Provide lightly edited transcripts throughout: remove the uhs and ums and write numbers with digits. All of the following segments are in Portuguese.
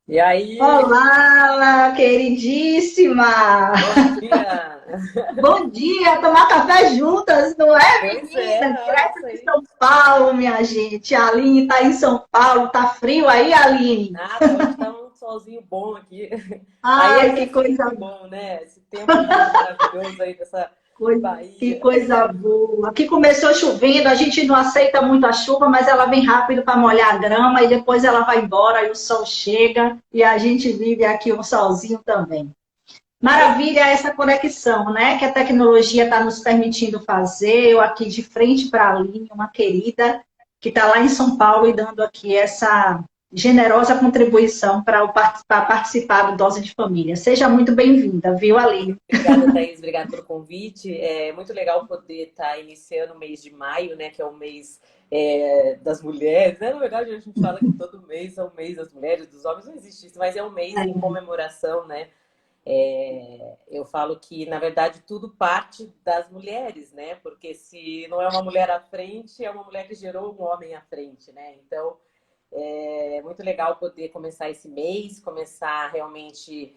E aí, Olá, queridíssima! bom dia! Bom dia, tomar café juntas, não é, Pois é, menina? não, Direto isso de aí. São Paulo, minha gente. A Aline está em São Paulo, tá frio aí, Aline? Nada, hoje tá um solzinho bom aqui. Aí é Ai, que é sempre bom, né? Esse tempo lindo, maravilhoso aí dessa que Bahia. coisa boa. Aqui começou chovendo, a gente não aceita muito a chuva, mas ela vem rápido para molhar a grama e depois ela vai embora e o sol chega e a gente vive aqui um solzinho também. Maravilha essa conexão, né? Que a tecnologia está nos permitindo fazer. Eu aqui de frente para a Aline, uma querida que está lá em São Paulo e dando aqui essa generosa contribuição para participar do Dose de Família. Seja muito bem-vinda, viu, Aline? Obrigada, Thaís, obrigada pelo convite. É muito legal poder estar iniciando o mês de maio, né? Que é o mês das mulheres, né? Na verdade, a gente fala que todo mês é o mês das mulheres, dos homens, não existe isso, mas é um mês em comemoração, né? Eu falo que, na verdade, tudo parte das mulheres, né? Porque se não é uma mulher à frente, é uma mulher que gerou um homem à frente, né? Então, é muito legal poder começar esse mês, começar realmente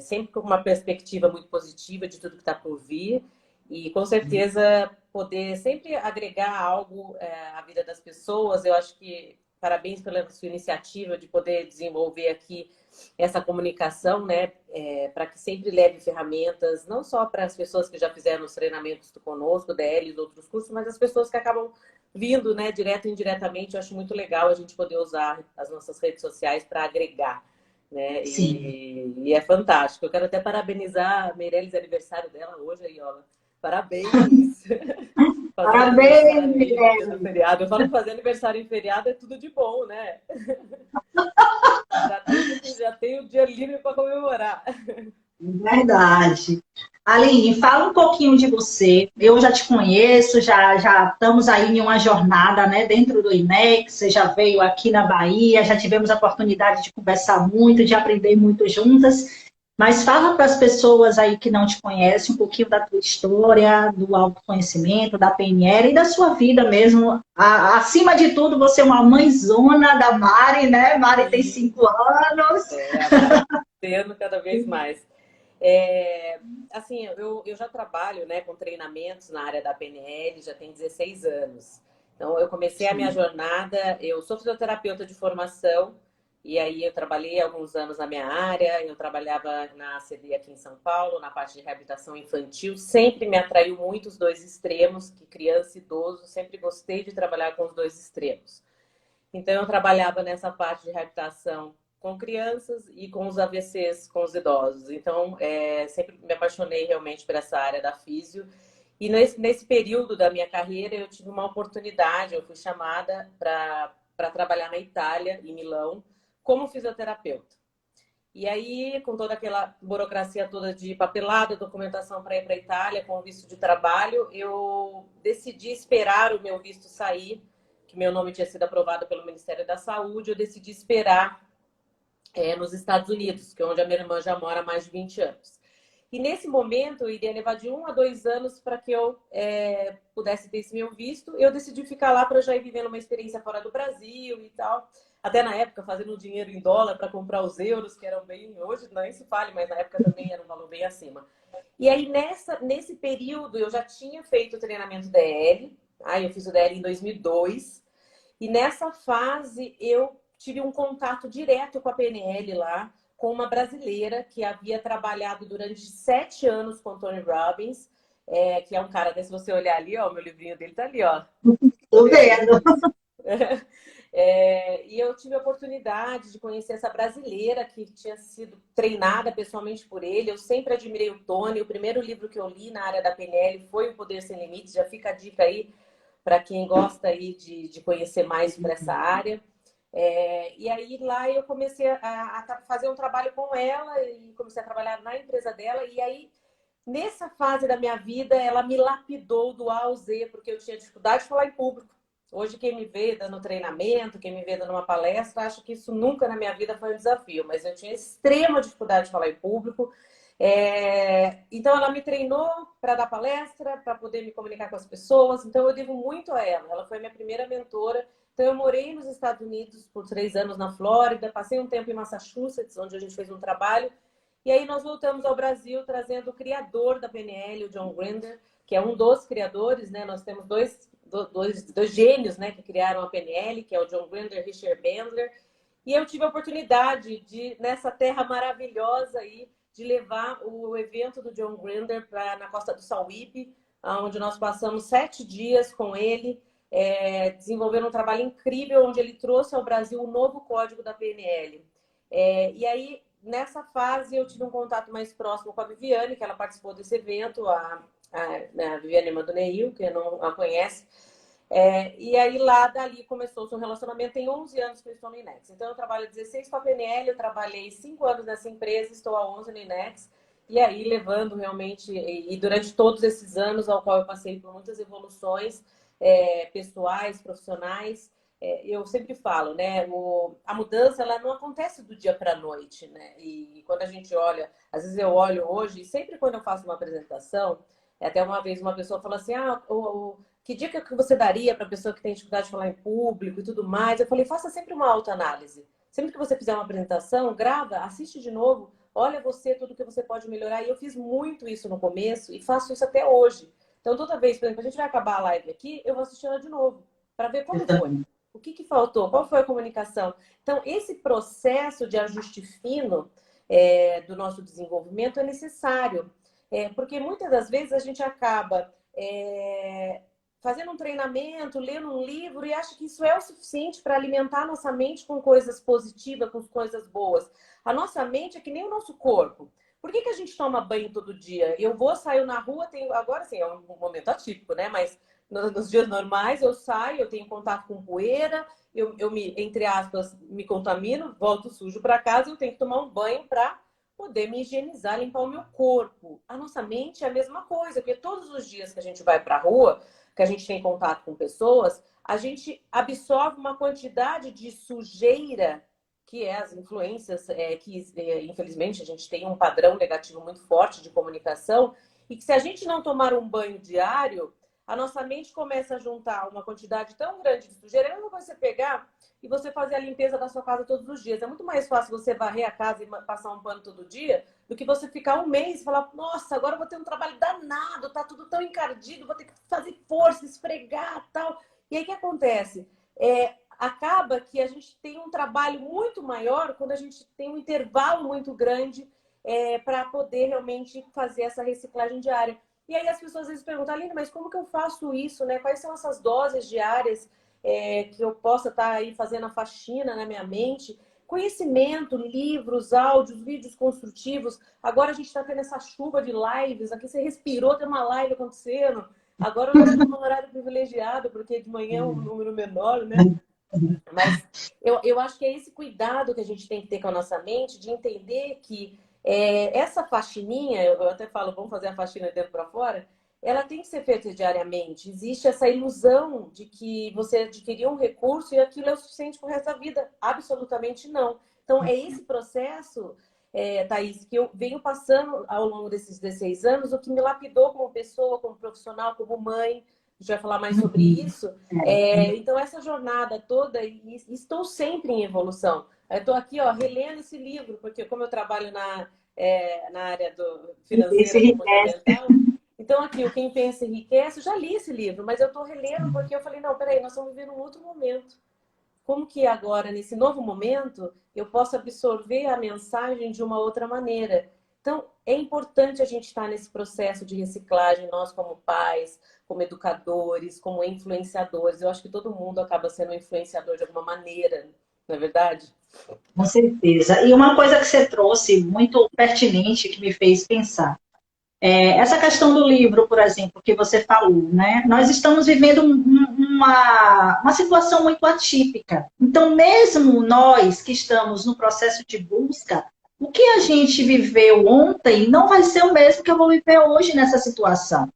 sempre com uma perspectiva muito positiva de tudo que está por vir e, com certeza, poder sempre agregar algo à vida das pessoas. Eu acho que parabéns pela sua iniciativa de poder desenvolver aqui essa comunicação, né, para que sempre leve ferramentas, não só para as pessoas que já fizeram os treinamentos conosco, DL e outros cursos, mas as pessoas que acabam vindo, né, direto e indiretamente. Eu acho muito legal a gente poder usar as nossas redes sociais para agregar, né, Sim. e é fantástico. Eu quero até parabenizar a Meirelles, aniversário dela hoje, aí, ó. Parabéns! Fazendo Parabéns, aniversário aí no dia do feriado. Eu falo que fazer aniversário em feriado é tudo de bom, né? Já tem o dia livre para comemorar. verdade. Aline, fala um pouquinho de você. Eu já te conheço, já estamos aí em uma jornada, né, dentro do IMEX. Você já veio aqui na Bahia, já tivemos a oportunidade de conversar muito, de aprender muito juntas. Mas fala para as pessoas aí que não te conhecem um pouquinho da tua história, do autoconhecimento, da PNL e da sua vida mesmo. Acima de tudo, você é uma mãezona da Mari, né? Mari tem Sim, 5 anos. a Mari tendo cada vez mais. É, assim, eu já trabalho, né, com treinamentos na área da PNL, já tem 16 anos. Então, eu comecei a minha jornada, eu sou fisioterapeuta de formação, e aí eu trabalhei alguns anos na minha área, eu trabalhava na ACD aqui em São Paulo, na parte de reabilitação infantil, sempre me atraiu muito os dois extremos, que criança e idoso, sempre gostei de trabalhar com os dois extremos. Então, eu trabalhava nessa parte de reabilitação com crianças e com os AVCs, com os idosos. Então, sempre me apaixonei realmente por essa área da físio. E nesse período da minha carreira, eu tive uma oportunidade, eu fui chamada para trabalhar na Itália, em Milão, como fisioterapeuta. E aí, com toda aquela burocracia toda de papelada, documentação para ir para a Itália, com visto de trabalho, eu decidi esperar o meu visto sair, que meu nome tinha sido aprovado pelo Ministério da Saúde, eu decidi esperar nos Estados Unidos, que é onde a minha irmã já mora há mais de 20 anos. E nesse momento, eu iria levar de 1 a 2 anos para que eu pudesse ter esse meu visto. Eu decidi ficar lá para já ir vivendo uma experiência fora do Brasil e tal. Até na época, fazendo dinheiro em dólar para comprar os euros, que eram bem. Hoje nem se fale, mas na época também era um valor bem acima. E aí, nesse período, eu já tinha feito o treinamento DL. Aí, eu fiz o DL em 2002. E nessa fase, eu tive um contato direto com a PNL lá, com uma brasileira que havia trabalhado durante 7 anos com Tony Robbins, que é um cara, né, se você olhar ali, ó, o meu livrinho dele tá ali, ó, Tô Poder Ser vendo. Feliz. E eu tive a oportunidade de conhecer essa brasileira que tinha sido treinada pessoalmente por ele. Eu sempre admirei o Tony. O primeiro livro que eu li na área da PNL foi O Poder Sem Limites. Já fica a dica aí para quem gosta aí de conhecer mais sobre essa área. E aí lá eu comecei a fazer um trabalho com ela e comecei a trabalhar na empresa dela. E aí, nessa fase da minha vida, ela me lapidou do A ao Z, porque eu tinha dificuldade de falar em público. Hoje, quem me vê dando treinamento, quem me vê dando uma palestra, acha que isso nunca na minha vida foi um desafio, mas eu tinha extrema dificuldade de falar em público. Então, ela me treinou para dar palestra, para poder me comunicar com as pessoas. Então, eu devo muito a ela. Ela foi minha primeira mentora Então, eu morei nos Estados Unidos por 3 anos na Flórida, passei um tempo em Massachusetts, onde a gente fez um trabalho, e aí nós voltamos ao Brasil trazendo o criador da PNL, o John Grinder, que é um dos criadores, né? Nós temos dois gênios, né, que criaram a PNL, que é o John Grinder e Richard Bandler. E eu tive a oportunidade de, nessa terra maravilhosa aí, de levar o evento do John Grinder na Costa do Sauípe, onde nós passamos 7 dias com ele, desenvolvendo um trabalho incrível, onde ele trouxe ao Brasil o novo código da PNL. E aí, nessa fase, eu tive um contato mais próximo com a Viviane, que ela participou desse evento, a Viviane Mandoneil, que não a conhece. E aí, dali começou-se um relacionamento. Tem 11 anos que eu estou no INEX. Então, eu trabalho 16 com a PNL, eu trabalhei 5 anos nessa empresa, estou há 11 no INEX. E aí, levando realmente, e durante todos esses anos, ao qual eu passei por muitas evoluções pessoais, profissionais, eu sempre falo, né? A mudança, ela não acontece do dia para a noite, né? E quando a gente olha, às vezes eu olho hoje, e sempre quando eu faço uma apresentação, até uma vez uma pessoa falou assim, que dica que você daria para a pessoa que tem dificuldade de falar em público e tudo mais? Eu falei, faça sempre uma autoanálise. Sempre que você fizer uma apresentação, grava, assiste de novo, olha você, tudo que você pode melhorar. E eu fiz muito isso no começo e faço isso até hoje. Então, toda vez, por exemplo, a gente vai acabar a live aqui, eu vou assistir ela de novo, para ver como foi. O que faltou? Qual foi a comunicação? Então, esse processo de ajuste fino do nosso desenvolvimento é necessário. Porque muitas das vezes a gente acaba fazendo um treinamento, lendo um livro e acha que isso é o suficiente para alimentar a nossa mente com coisas positivas, com coisas boas. A nossa mente é que nem o nosso corpo. Por que a gente toma banho todo dia? Saio na rua, agora sim, é um momento atípico, né? Mas nos dias normais eu saio, eu tenho contato com poeira, eu entre aspas, me contamino, volto sujo para casa e eu tenho que tomar um banho para poder me higienizar, limpar o meu corpo. A nossa mente é a mesma coisa, porque todos os dias que a gente vai para a rua, que a gente tem contato com pessoas, a gente absorve uma quantidade de sujeira, que é as influências, infelizmente a gente tem um padrão negativo muito forte de comunicação, e que se a gente não tomar um banho diário, a nossa mente começa a juntar uma quantidade tão grande de sujeira. É a mesma coisa você pegar e você fazer a limpeza da sua casa todos os dias. É muito mais fácil você varrer a casa e passar um pano todo dia do que você ficar um mês e falar, nossa, agora eu vou ter um trabalho danado, tá tudo tão encardido, vou ter que fazer força, esfregar, tal. E aí o que acontece? Acaba que a gente tem um trabalho muito maior quando a gente tem um intervalo muito grande para poder realmente fazer essa reciclagem diária. E aí as pessoas às vezes perguntam, Aline, mas como que eu faço isso, né? Quais são essas doses diárias que eu possa estar aí fazendo a faxina na minha mente? Conhecimento, livros, áudios, vídeos construtivos. Agora a gente está tendo essa chuva de lives. Aqui você respirou, tem uma live acontecendo. Agora nós estamos num horário privilegiado, porque de manhã é um número menor, né? Mas eu acho que é esse cuidado que a gente tem que ter com a nossa mente, de entender que essa faxininha, eu até falo, vamos fazer a faxina de dentro para fora, ela tem que ser feita diariamente. Existe essa ilusão de que você adquiriu um recurso e aquilo é o suficiente para o resto da vida. Absolutamente não. Então, é esse processo, Thaís, que eu venho passando ao longo desses 16 anos, o que me lapidou como pessoa, como profissional, como mãe. A gente vai falar mais sobre isso. Então, essa jornada toda, e estou sempre em evolução. Eu estou aqui, relendo esse livro, porque como eu trabalho na área do financeiro fundamental, então aqui, o Quem Pensa Enriquece, eu já li esse livro, mas eu estou relendo porque eu falei, não, peraí, nós estamos vivendo um outro momento. Como que agora, nesse novo momento, eu posso absorver a mensagem de uma outra maneira? Então, é importante a gente estar nesse processo de reciclagem, nós como pais, como educadores, como influenciadores. Eu acho que todo mundo acaba sendo um influenciador de alguma maneira, não é verdade? Com certeza. E uma coisa que você trouxe muito pertinente, que me fez pensar. Essa questão do livro, por exemplo, que você falou, né? Nós estamos vivendo uma situação muito atípica. Então, mesmo nós que estamos no processo de busca, o que a gente viveu ontem não vai ser o mesmo que eu vou viver hoje nessa situação.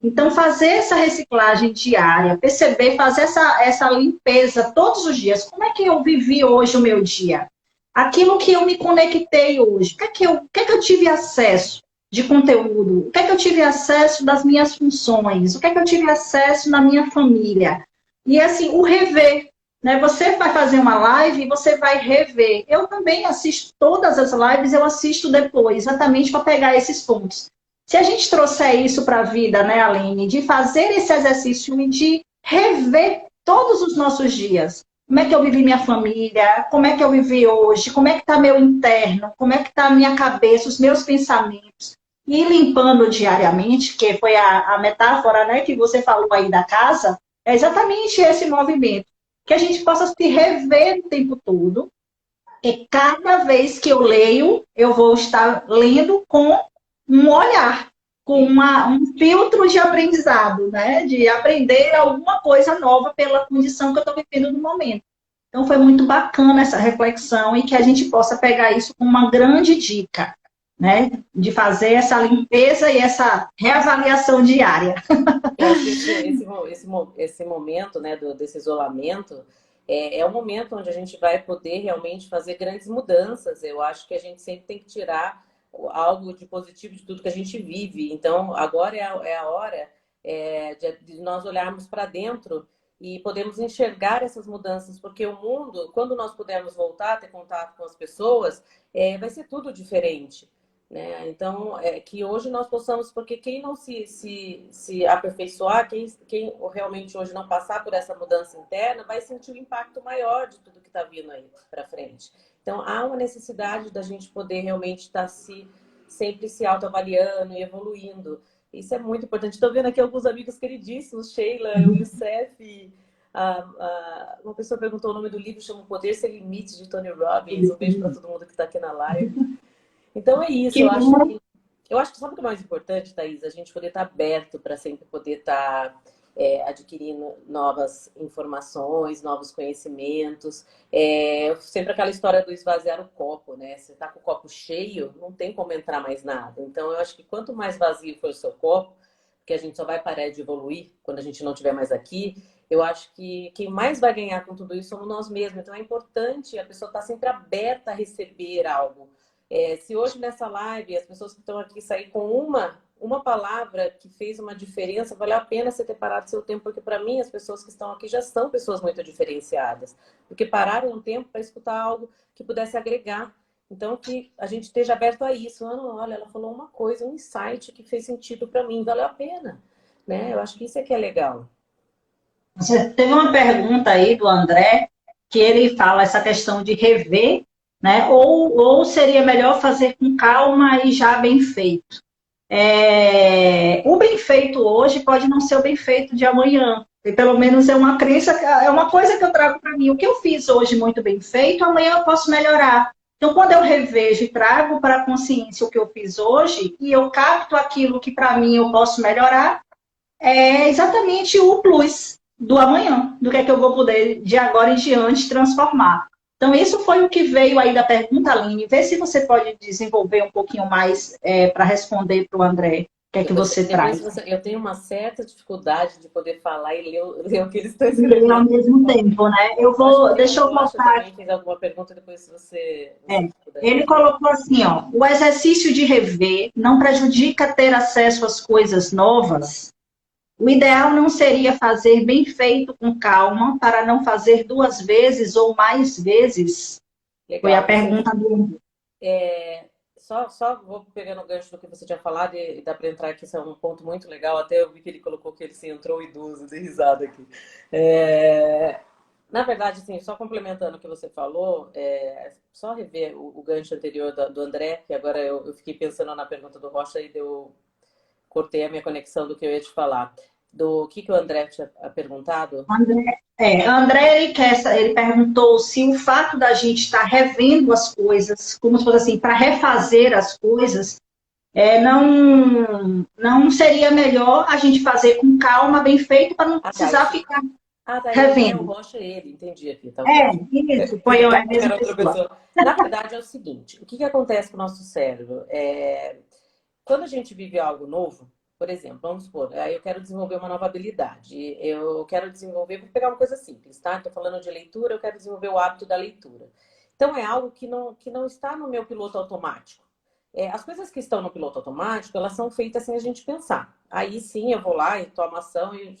Então, fazer essa reciclagem diária, perceber, fazer essa limpeza todos os dias. Como é que eu vivi hoje o meu dia? Aquilo que eu me conectei hoje. O que é que eu tive acesso de conteúdo? O que é que eu tive acesso das minhas funções? O que é que eu tive acesso na minha família? E, assim, o rever. né? Você vai fazer uma live e você vai rever. Eu também assisto todas as lives, eu assisto depois, exatamente para pegar esses pontos. Se a gente trouxer isso para a vida, né, Aline, de fazer esse exercício e de rever todos os nossos dias. Como é que eu vivi minha família? Como é que eu vivi hoje? Como é que está meu interno? Como é que está a minha cabeça, os meus pensamentos? E ir limpando diariamente, que foi a metáfora, né, que você falou aí da casa, é exatamente esse movimento. Que a gente possa se rever o tempo todo. E cada vez que eu leio, eu vou estar lendo com um olhar, com um filtro de aprendizado, né? De aprender alguma coisa nova pela condição que eu estou vivendo no momento. Então, foi muito bacana essa reflexão e que a gente possa pegar isso como uma grande dica, né? De fazer essa limpeza e essa reavaliação diária. Eu acho que esse momento, né, desse isolamento é um momento onde a gente vai poder realmente fazer grandes mudanças. Eu acho que a gente sempre tem que tirar algo de positivo de tudo que a gente vive. Então, agora é a hora de nós olharmos para dentro e podemos enxergar essas mudanças, porque o mundo, quando nós pudermos voltar a ter contato com as pessoas, vai ser tudo diferente. Né? Então, que hoje nós possamos, porque quem não se aperfeiçoar, quem realmente hoje não passar por essa mudança interna, vai sentir o impacto maior de tudo que está vindo aí para frente. Então, há uma necessidade da gente poder realmente estar sempre se autoavaliando e evoluindo. Isso é muito importante. Estou vendo aqui alguns amigos queridíssimos, Sheila, o Youssef, uma pessoa perguntou o nome do livro, chama O Poder Sem Limites, de Tony Robbins. Um beijo para todo mundo que está aqui na live. Então é isso, Que bom. eu acho que sabe o que é mais importante, Thaís? A gente poder estar aberto para sempre poder estar adquirindo novas informações, novos conhecimentos. Sempre aquela história do esvaziar o copo, né? Você está com o copo cheio, não tem como entrar mais nada. Então eu acho que quanto mais vazio for o seu copo, porque a gente só vai parar de evoluir quando a gente não estiver mais aqui, eu acho que quem mais vai ganhar com tudo isso somos nós mesmos. Então é importante a pessoa estar sempre aberta a receber algo. Se hoje nessa live as pessoas que estão aqui sair com uma palavra que fez uma diferença, valeu a pena você ter parado seu tempo, porque para mim as pessoas que estão aqui já são pessoas muito diferenciadas, porque pararam um tempo para escutar algo que pudesse agregar. Então, que a gente esteja aberto a isso. Olha, ela falou uma coisa, um insight que fez sentido para mim, valeu a pena. Né? Eu acho que isso é que é legal. Você teve uma pergunta aí do André, que ele fala essa questão de rever, né? Ou seria melhor fazer com calma e já bem feito. O bem feito hoje pode não ser o bem feito de amanhã. E pelo menos é uma crença, é uma coisa que eu trago para mim. O que eu fiz hoje muito bem feito, amanhã eu posso melhorar. Então, quando eu revejo e trago para a consciência o que eu fiz hoje, e eu capto aquilo que para mim eu posso melhorar, é exatamente o plus do amanhã, do que é que eu vou poder, de agora em diante, transformar. Então, isso foi o que veio aí da pergunta, Aline. Vê se você pode desenvolver um pouquinho mais para responder para o André. O que é que você traz? Eu tenho uma certa dificuldade de poder falar e ler o que eles estão E ao escrevendo. mesmo tempo, né? Deixa eu Rocha voltar. também fez alguma pergunta, depois se você puder. Ele colocou assim, ó, o exercício de rever não prejudica ter acesso às coisas novas. O ideal não seria fazer bem feito com calma para não fazer duas vezes ou mais vezes? Foi a Legal. pergunta do. Só vou pegando o gancho do que você tinha falado e dá para entrar aqui, isso é um ponto muito legal. Até eu vi que ele colocou que ele se entrou idoso, dei risada aqui. Na verdade, assim, só complementando o que você falou, só rever o gancho anterior do André, que agora eu fiquei pensando na pergunta do Rocha e cortei a minha conexão do que eu ia te falar. Do que o André tinha perguntado? André, ele perguntou se o fato da gente estar revendo as coisas, como se fosse assim, para refazer as coisas, não seria melhor a gente fazer com calma, bem feito, para não precisar ficar André, o revendo. Rocha é ele, entendi aqui. Tá, Isso, foi a mesma outra pessoa. pessoa. Na verdade, é o seguinte: o que acontece com o nosso cérebro? Quando a gente vive algo novo, por exemplo, vamos supor, aí eu quero desenvolver uma nova habilidade. Eu quero desenvolver, vou pegar uma coisa simples, tá? Estou falando de leitura, eu quero desenvolver o hábito da leitura. Então, é algo que não está no meu piloto automático. As coisas que estão no piloto automático, elas são feitas sem a gente pensar. Aí sim, eu vou lá e tomo ação e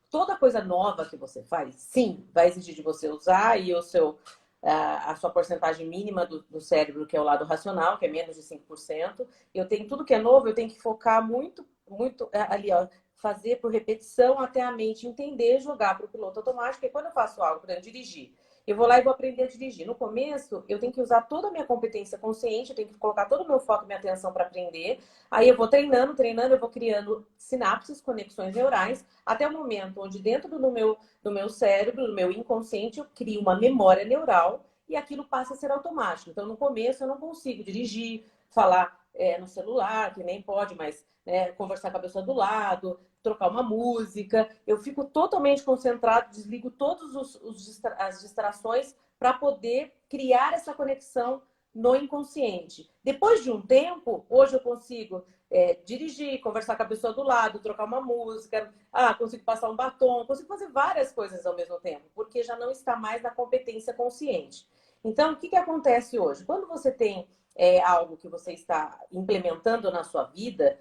toda coisa nova que você faz, sim, vai exigir de você usar e a sua porcentagem mínima do cérebro, que é o lado racional, que é menos de 5%. Eu tenho tudo que é novo, eu tenho que focar muito, muito ali, ó, fazer por repetição até a mente entender, jogar para o piloto automático. E quando eu faço algo, por exemplo, dirigir, eu vou lá e vou aprender a dirigir. No começo, eu tenho que usar toda a minha competência consciente, eu tenho que colocar todo o meu foco e minha atenção para aprender. Aí eu vou treinando, eu vou criando sinapses, conexões neurais, até o momento onde dentro do meu cérebro, do meu inconsciente, eu crio uma memória neural e aquilo passa a ser automático. Então, no começo, eu não consigo dirigir, falar no celular, que nem pode, mas conversar com a pessoa do lado, trocar uma música. Eu fico totalmente concentrado, desligo todas as distrações para poder criar essa conexão no inconsciente. Depois de um tempo, hoje eu consigo dirigir, conversar com a pessoa do lado, trocar uma música, consigo passar um batom, consigo fazer várias coisas ao mesmo tempo, porque já não está mais na competência consciente. Então, o que acontece hoje? Quando você tem algo que você está implementando na sua vida,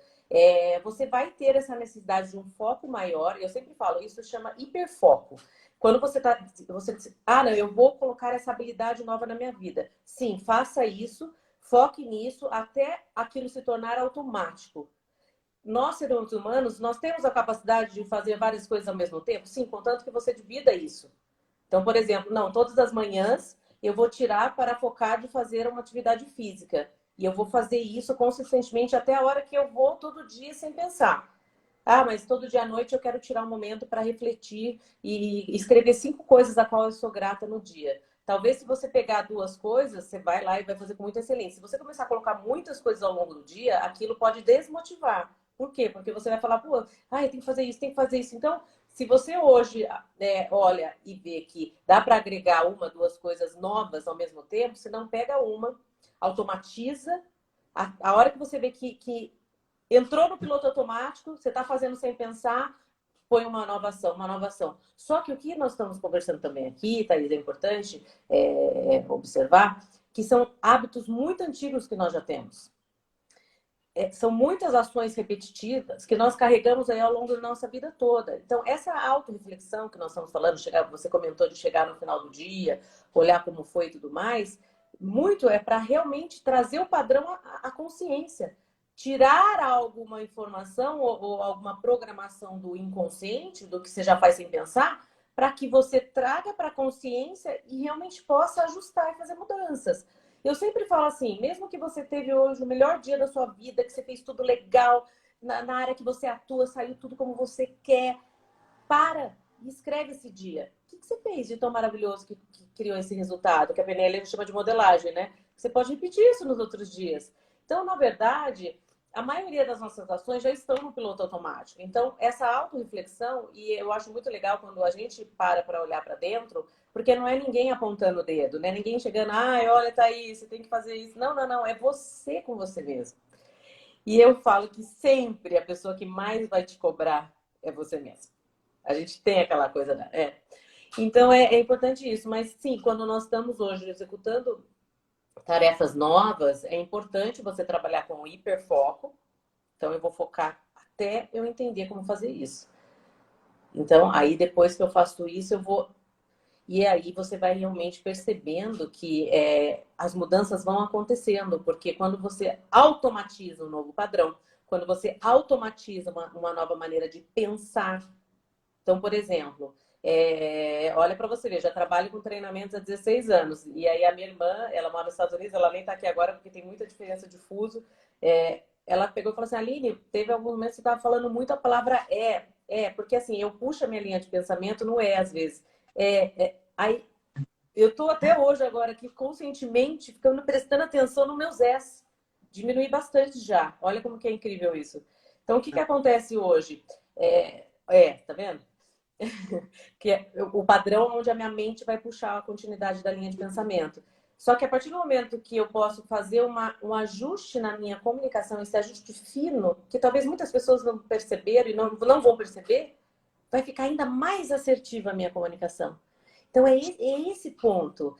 você vai ter essa necessidade de um foco maior. Eu sempre falo, isso chama hiperfoco. Quando você diz, não, eu vou colocar essa habilidade nova na minha vida. Sim, faça isso, foque nisso até aquilo se tornar automático. Nós, seres humanos, nós temos a capacidade de fazer várias coisas ao mesmo tempo? Sim, contanto que você divida isso. Então, por exemplo, não, todas as manhãs eu vou tirar para focar de fazer uma atividade física. E eu vou fazer isso consistentemente até a hora que eu vou todo dia sem pensar. Mas todo dia à noite eu quero tirar um momento para refletir e escrever 5 coisas a qual eu sou grata no dia. Talvez se você pegar 2 coisas, você vai lá e vai fazer com muita excelência. Se você começar a colocar muitas coisas ao longo do dia, aquilo pode desmotivar. Por quê? Porque você vai falar, pô, eu tenho que fazer isso, tem que fazer isso. Então, se você hoje olha e vê que dá para agregar 1, 2 coisas novas ao mesmo tempo, você não pega uma, automatiza. A hora que você vê que entrou no piloto automático, você está fazendo sem pensar, põe uma nova ação, uma nova ação. Só que o que nós estamos conversando também aqui, Thaís, é importante observar, que são hábitos muito antigos que nós já temos. São muitas ações repetitivas que nós carregamos aí ao longo da nossa vida toda. Então, essa autorreflexão que nós estamos falando, você comentou de chegar no final do dia, olhar como foi e tudo mais, muito é para realmente trazer o padrão à consciência. Tirar alguma informação ou alguma programação do inconsciente, do que você já faz sem pensar, para que você traga para a consciência e realmente possa ajustar e fazer mudanças. Eu sempre falo assim, mesmo que você teve hoje o melhor dia da sua vida, que você fez tudo legal, na área que você atua, saiu tudo como você quer, para e escreve esse dia. O que você fez de tão maravilhoso que criou esse resultado? Que a PNL chama de modelagem, né? Você pode repetir isso nos outros dias. Então, na verdade, a maioria das nossas ações já estão no piloto automático. Então, essa autorreflexão, e eu acho muito legal quando a gente para olhar para dentro, porque não é ninguém apontando o dedo, né? Ninguém chegando, olha, tá aí, você tem que fazer isso. Não, não, não, é você com você mesmo. E eu falo que sempre a pessoa que mais vai te cobrar é você mesmo. A gente tem aquela coisa da... Então, é importante isso. Mas, sim, quando nós estamos hoje executando tarefas novas, é importante você trabalhar com o hiperfoco. Então, eu vou focar até eu entender como fazer isso. Então, aí depois que eu faço isso, eu vou... E aí você vai realmente percebendo que as mudanças vão acontecendo, porque quando você automatiza um novo padrão, quando você automatiza uma nova maneira de pensar. Então, por exemplo, olha para você ver, já trabalho com treinamentos há 16 anos. E aí a minha irmã, ela mora nos Estados Unidos, ela nem está aqui agora porque tem muita diferença de fuso. Ela pegou e falou assim, Aline, teve algum momento que você estava falando muito a palavra porque assim, eu puxo a minha linha de pensamento no às vezes. Aí eu estou até hoje agora aqui conscientemente ficando prestando atenção nos meus Diminui bastante já. Olha como que é incrível isso. Então, o que acontece hoje? Tá vendo? Que é o padrão onde a minha mente vai puxar a continuidade da linha de pensamento. Só que a partir do momento que eu posso fazer um ajuste na minha comunicação, esse ajuste fino, que talvez muitas pessoas não perceberam e não vão perceber, vai ficar ainda mais assertiva a minha comunicação. Então, é esse ponto.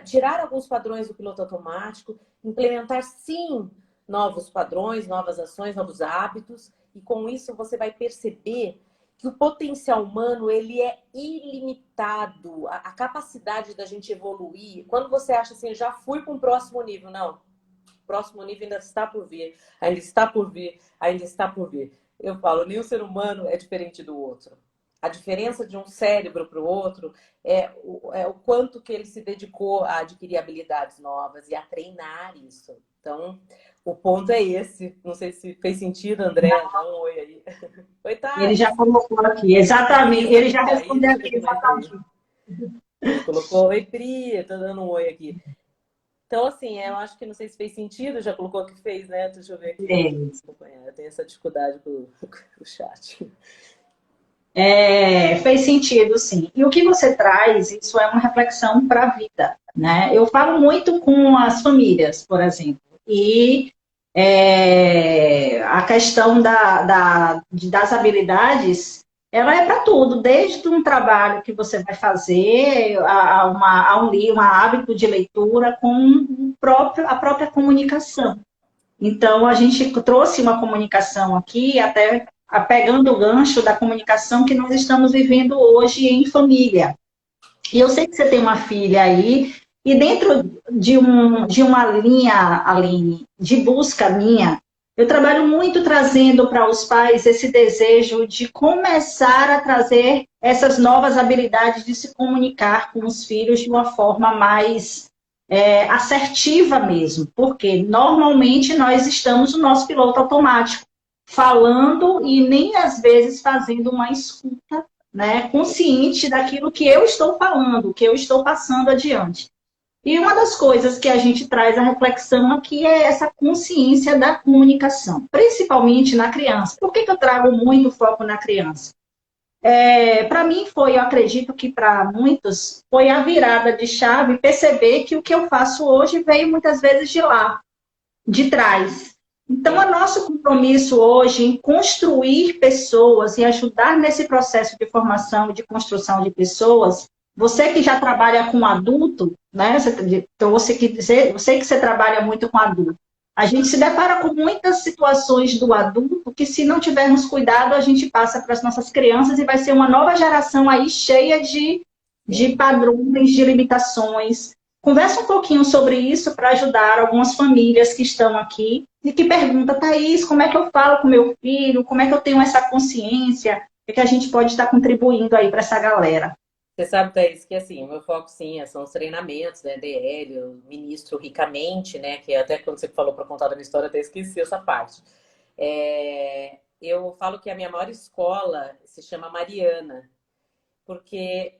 Tirar alguns padrões do piloto automático, implementar, sim, novos padrões, novas ações, novos hábitos, e com isso você vai perceber que o potencial humano ele é ilimitado. A capacidade da gente evoluir. Quando você acha assim, já fui para um próximo nível, não. O próximo nível ainda está por vir, ainda está por vir, ainda está por vir. Eu falo, nenhum ser humano é diferente do outro. A diferença de um cérebro para o outro é o quanto que ele se dedicou a adquirir habilidades novas e a treinar isso. Então, o ponto é esse. Não sei se fez sentido, André. Dá um oi aí. Oi, Ele Tati. já colocou aqui, exatamente. Isso, Ele já aí, respondeu deixa eu ver aqui, quem mais veio. exatamente. Ele colocou, oi, Pri, tô dando um oi aqui. Então, assim, eu acho que não sei se fez sentido, já colocou que fez, né? Deixa eu ver aqui. Acompanhar. Eu tenho essa dificuldade com o chat. Fez sentido, sim. E o que você traz, isso é uma reflexão para a vida, né? Eu falo muito com as famílias, por exemplo, e a questão das habilidades, ela é para tudo, desde um trabalho que você vai fazer, um hábito de leitura, com a própria comunicação. Então, a gente trouxe uma comunicação aqui, até pegando o gancho da comunicação que nós estamos vivendo hoje em família. E eu sei que você tem uma filha aí, e dentro de uma linha, Aline, de busca minha, eu trabalho muito trazendo para os pais esse desejo de começar a trazer essas novas habilidades de se comunicar com os filhos de uma forma mais assertiva mesmo, porque normalmente nós estamos no nosso piloto automático, falando e nem às vezes fazendo uma escuta, né, consciente daquilo que eu estou falando, que eu estou passando adiante. E uma das coisas que a gente traz a reflexão aqui é essa consciência da comunicação, principalmente na criança. Por que eu trago muito foco na criança? Para mim foi, eu acredito que para muitos, foi a virada de chave perceber que o que eu faço hoje veio muitas vezes de lá, de trás. Então, o nosso compromisso hoje em construir pessoas e ajudar nesse processo de formação e de construção de pessoas, você que já trabalha com adulto, né? Então, você que você trabalha muito com adulto, a gente se depara com muitas situações do adulto que, se não tivermos cuidado, a gente passa para as nossas crianças e vai ser uma nova geração aí cheia de padrões, de limitações. Conversa um pouquinho sobre isso para ajudar algumas famílias que estão aqui e que perguntam, Thaís, como é que eu falo com meu filho? Como é que eu tenho essa consciência? O que a gente pode estar contribuindo aí para essa galera? Você sabe, Thaís, que assim, o meu foco sim são os treinamentos, né? DL, eu ministro ricamente, né? Que até quando você falou para contar da minha história, eu até esqueci essa parte. Eu falo que a minha maior escola se chama Mariana, porque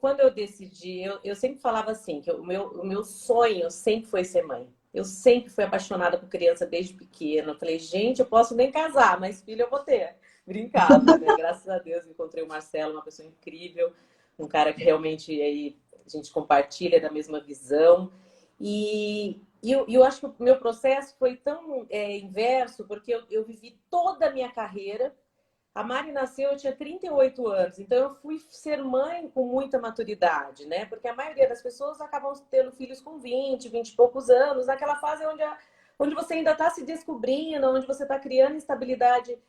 quando eu decidi, eu sempre falava assim, que o meu sonho sempre foi ser mãe. Eu sempre fui apaixonada por criança desde pequena. Eu falei, gente, eu posso nem casar, mas filho eu vou ter. Brincava, né? Graças a Deus encontrei o Marcelo, uma pessoa incrível, um cara que realmente aí a gente compartilha da mesma visão. Eu acho que o meu processo foi tão inverso, porque eu vivi toda a minha carreira. A Mari nasceu, eu tinha 38 anos, então eu fui ser mãe com muita maturidade, né? Porque a maioria das pessoas acabam tendo filhos com 20 e poucos anos, naquela fase onde você ainda está se descobrindo, onde você está criando estabilidade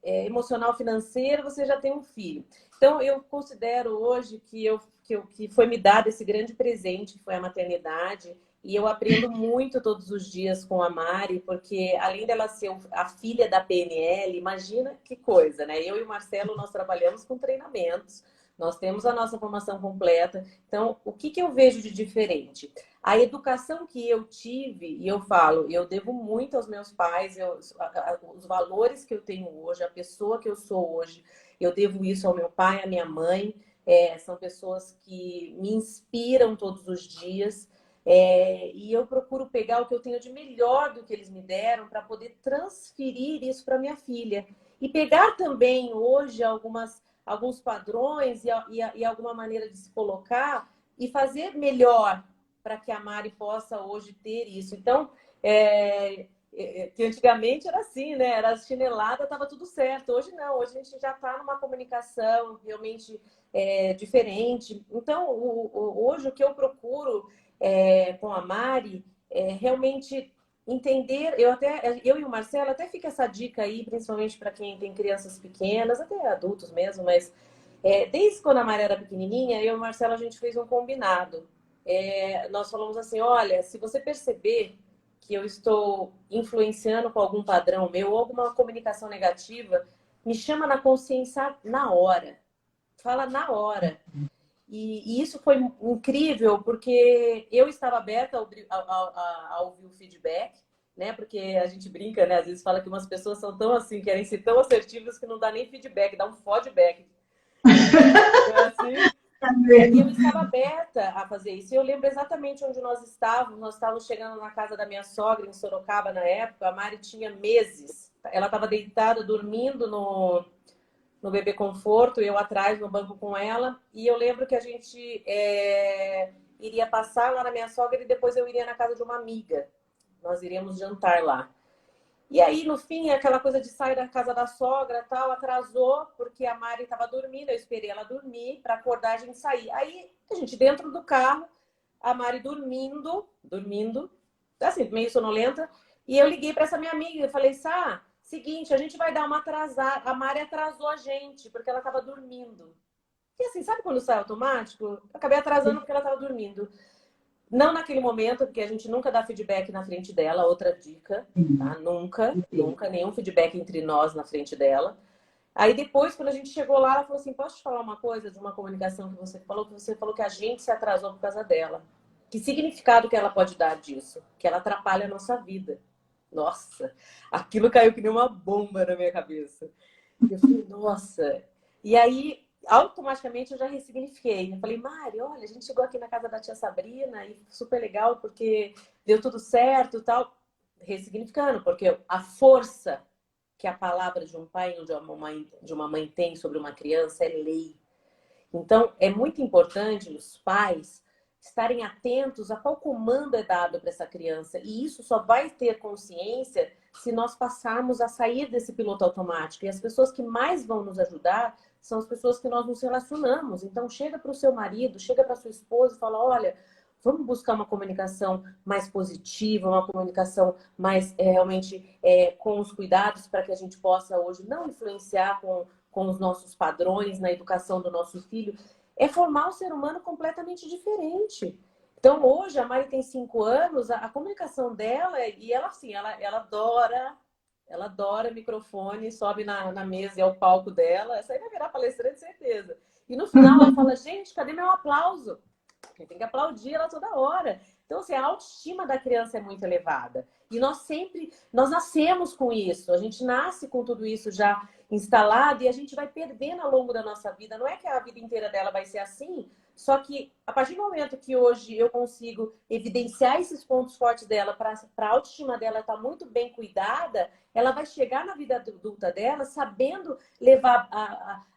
emocional, financeira, você já tem um filho. Então, eu considero hoje que foi me dado esse grande presente, que foi a maternidade. E eu aprendo muito todos os dias com a Mari, porque além dela ser a filha da PNL, imagina que coisa, né? Eu e o Marcelo, nós trabalhamos com treinamentos, nós temos a nossa formação completa. Então, o que eu vejo de diferente? A educação que eu tive, e eu falo, eu devo muito aos meus pais, os valores que eu tenho hoje, a pessoa que eu sou hoje, eu devo isso ao meu pai, à minha mãe. São pessoas que me inspiram todos os dias. E eu procuro pegar o que eu tenho de melhor do que eles me deram para poder transferir isso para minha filha. E pegar também hoje alguns padrões e alguma maneira de se colocar e fazer melhor para que a Mari possa hoje ter isso. Então, que antigamente era assim, né? Era chinelada, estava tudo certo. Hoje não, hoje a gente já está numa comunicação realmente diferente. Então, hoje o que eu procuro com a Mari realmente entender, eu e o Marcelo, até fica essa dica aí, principalmente para quem tem crianças pequenas, até adultos mesmo, mas desde quando a Mari era pequenininha, eu e o Marcelo, a gente fez um combinado. Nós falamos assim, olha, se você perceber que eu estou influenciando com algum padrão meu ou alguma comunicação negativa, me chama na consciência na hora. Fala na hora. E isso foi incrível, porque eu estava aberta a ouvir o feedback, né? Porque a gente brinca, né? Às vezes fala que umas pessoas são tão assim, querem ser tão assertivas que não dá nem feedback, dá um feedback. Então, assim, e eu estava aberta a fazer isso. E eu lembro exatamente onde nós estávamos. Nós estávamos chegando na casa da minha sogra, em Sorocaba, na época. A Mari tinha meses. Ela estava deitada, dormindo no bebê conforto, eu atrás no banco com ela. E eu lembro que a gente iria passar lá na minha sogra e depois eu iria na casa de uma amiga. Nós iríamos jantar lá. E aí, no fim, aquela coisa de sair da casa da sogra tal, atrasou, porque a Mari estava dormindo, eu esperei ela dormir para acordar a gente sair. Aí, a gente dentro do carro, a Mari dormindo, assim, meio sonolenta, e eu liguei para essa minha amiga e falei, Sá, seguinte, a gente vai dar uma atrasada. A Mari atrasou a gente, porque ela estava dormindo. E assim, sabe quando sai automático? Eu acabei atrasando porque ela estava dormindo. Não naquele momento, porque a gente nunca dá feedback na frente dela, outra dica, tá? Nunca, nenhum feedback entre nós na frente dela. Aí depois, quando a gente chegou lá, ela falou assim, posso te falar uma coisa de uma comunicação que você falou que a gente se atrasou por causa dela. Que significado que ela pode dar disso? Que ela atrapalha a nossa vida. Nossa, aquilo caiu que nem uma bomba na minha cabeça. Eu falei, nossa. E aí, automaticamente, eu já ressignifiquei. Eu falei, Mari, olha, a gente chegou aqui na casa da tia Sabrina e super legal porque deu tudo certo e tal. Ressignificando, porque a força que a palavra de um pai ou de uma mãe tem sobre uma criança é lei. Então, é muito importante os pais estarem atentos a qual comando é dado para essa criança. E isso só vai ter consciência se nós passarmos a sair desse piloto automático. E as pessoas que mais vão nos ajudar são as pessoas que nós nos relacionamos. Então, chega para o seu marido, chega para sua esposa e fala, olha, vamos buscar uma comunicação mais positiva, uma comunicação mais realmente com os cuidados para que a gente possa hoje não influenciar com os nossos padrões na educação do nosso filho. É formar um ser humano completamente diferente. Então, hoje, a Mari tem 5 anos, a comunicação dela, e ela, assim, ela adora microfone, sobe na mesa e é o palco dela. Essa aí vai virar palestrante, certeza. E no final, ela fala, gente, cadê meu aplauso? Porque tem que aplaudir ela toda hora. Então, assim, a autoestima da criança é muito elevada. E nós nascemos com isso. A gente nasce com tudo isso já instalado e a gente vai perdendo ao longo da nossa vida. Não é que a vida inteira dela vai ser assim, só que a partir do momento que hoje eu consigo evidenciar esses pontos fortes dela para a autoestima dela estar muito bem cuidada, ela vai chegar na vida adulta dela sabendo levar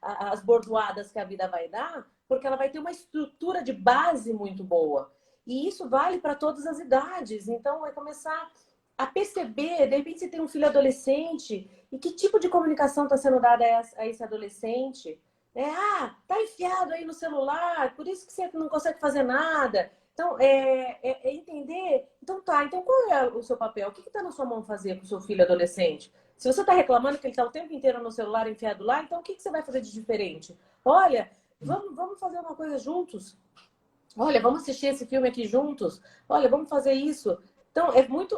as bordoadas que a vida vai dar, porque ela vai ter uma estrutura de base muito boa. E isso vale para todas as idades. Então, é começar a perceber, de repente você tem um filho adolescente, e que tipo de comunicação está sendo dada a esse adolescente? Tá enfiado aí no celular, por isso que você não consegue fazer nada. Então, entender. Então, então qual é o seu papel? O que está na sua mão fazer com o seu filho adolescente? Se você está reclamando que ele está o tempo inteiro no celular enfiado lá, então o que você vai fazer de diferente? Olha, vamos fazer uma coisa juntos. Olha, vamos assistir esse filme aqui juntos. Olha, vamos fazer isso. Então,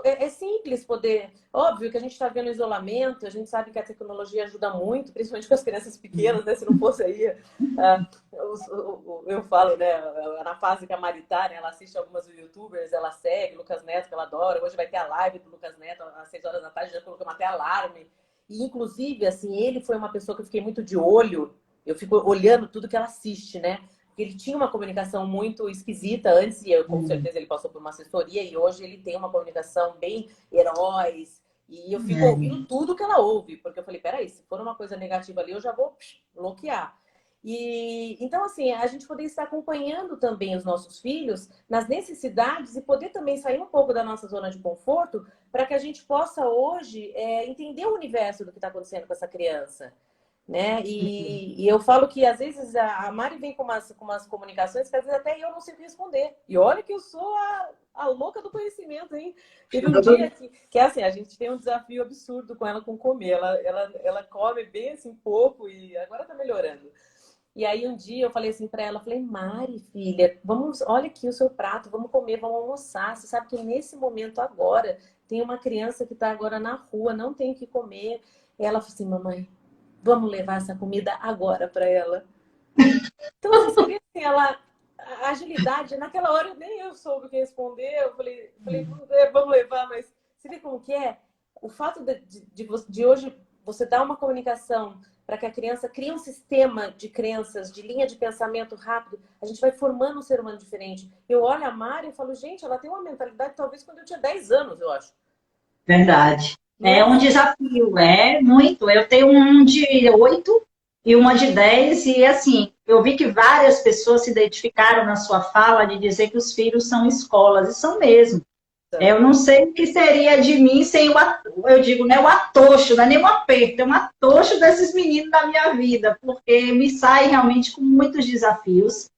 é simples poder. Óbvio que a gente está vendo isolamento, a gente sabe que a tecnologia ajuda muito, principalmente com as crianças pequenas, né? Se não fosse aí, eu falo, né? Na fase que a Mari tá, né? Ela assiste algumas youtubers, ela segue, Lucas Neto, que ela adora. Hoje vai ter a live do Lucas Neto às 6 horas da tarde, já colocamos até alarme. E, inclusive, assim, ele foi uma pessoa que eu fiquei muito de olho. Eu fico olhando tudo que ela assiste, né? Porque ele tinha uma comunicação muito esquisita antes, e com certeza ele passou por uma assessoria, e hoje ele tem uma comunicação bem heróis, e eu fico ouvindo tudo que ela ouve, porque eu falei, peraí, se for uma coisa negativa ali, eu já vou bloquear. E então, assim, a gente poder estar acompanhando também os nossos filhos nas necessidades e poder também sair um pouco da nossa zona de conforto para que a gente possa hoje entender o universo do que está acontecendo com essa criança. né? E eu falo que às vezes a Mari vem com umas comunicações que às vezes até eu não sei o que responder. E olha que eu sou a louca do conhecimento, hein? Teve um dia que é assim, a gente tem um desafio absurdo com ela com comer. Ela come bem assim pouco e agora tá melhorando. E aí um dia eu falei assim para ela, falei, Mari, filha, vamos, olha aqui o seu prato, vamos comer, vamos almoçar. Você sabe que nesse momento agora tem uma criança que está agora na rua, não tem o que comer. E ela falou assim, mamãe, vamos levar essa comida agora para ela. Então, assim, você vê assim, a agilidade, naquela hora nem eu soube o que responder, eu falei vamos levar, mas você vê como que é? O fato de hoje você dar uma comunicação para que a criança crie um sistema de crenças, de linha de pensamento rápido, a gente vai formando um ser humano diferente. Eu olho a Mari e falo, gente, ela tem uma mentalidade talvez quando eu tinha 10 anos, eu acho. Verdade. Não É é? um desafio, é muito. Eu tenho um de 8 e uma de 10 e assim, eu vi que várias pessoas se identificaram na sua fala de dizer que os filhos são escolas, e são mesmo. Então, Eu não sei o que seria de mim sem eu digo, né, o atocho, não é nem um aperto, é um atocho desses meninos na minha vida, porque me sai realmente com muitos desafios.